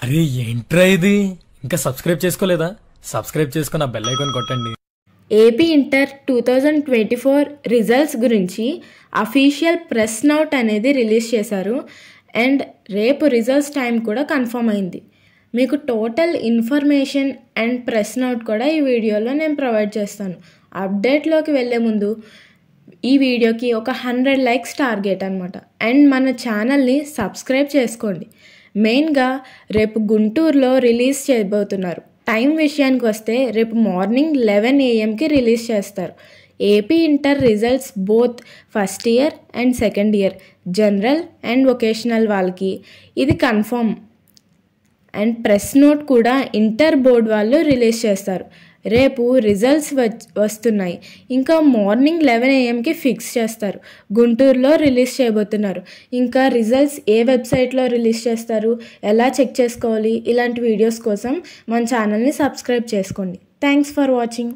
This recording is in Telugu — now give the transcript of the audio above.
అరే ఏంట్రా ఇది? ఇంకా సబ్స్క్రైబ్ చేసుకోలేదా? సబ్స్క్రైబ్ చేసుకుని ఆ బెల్ ఐకాన్ కొట్టండి. ఏపీ ఇంటర్ 2024 రిజల్ట్స్ గురించి అఫీషియల్ ప్రెస్ నోట్ అనేది రిలీజ్ చేశారు. అండ్ రేపు రిజల్ట్స్ టైం కూడా కన్ఫర్మ్ అయింది. మీకు total information and press note కూడా ఈ వీడియోలో నేను ప్రొవైడ్ చేస్తాను. అప్డేట్లోకి వెళ్ళే ముందు ఈ వీడియోకి ఒక 100 లైక్స్ టార్గెట్ అనమాట. అండ్ మన ఛానల్ని సబ్స్క్రైబ్ చేసుకోండి. మెయిన్గా రేపు గుంటూరులో రిలీజ్ చేయబోతున్నారు. టైం విషయానికి వస్తే రేపు మార్నింగ్ 11 AM రిలీజ్ చేస్తారు. AP inter results both first year and second year general and vocational వాళ్ళకి ఇది కన్ఫర్మ్. అండ్ ప్రెస్ నోట్ కూడా ఇంటర్ బోర్డ్ వాళ్ళు రిలీజ్ చేస్తారు. రేపు రిజల్ట్స్ వస్తున్నాయి. ఇంకా మార్నింగ్ 11 AM ఫిక్స్ చేస్తారు. గుంటూరులో రిలీజ్ చేయబోతున్నారు. ఇంకా రిజల్ట్స్ ఏ వెబ్సైట్లో రిలీజ్ చేస్తారు, ఎలా చెక్ చేసుకోవాలి, ఇలాంటి వీడియోస్ కోసం మన ఛానల్ని సబ్స్క్రైబ్ చేసుకోండి. Thanks for watching.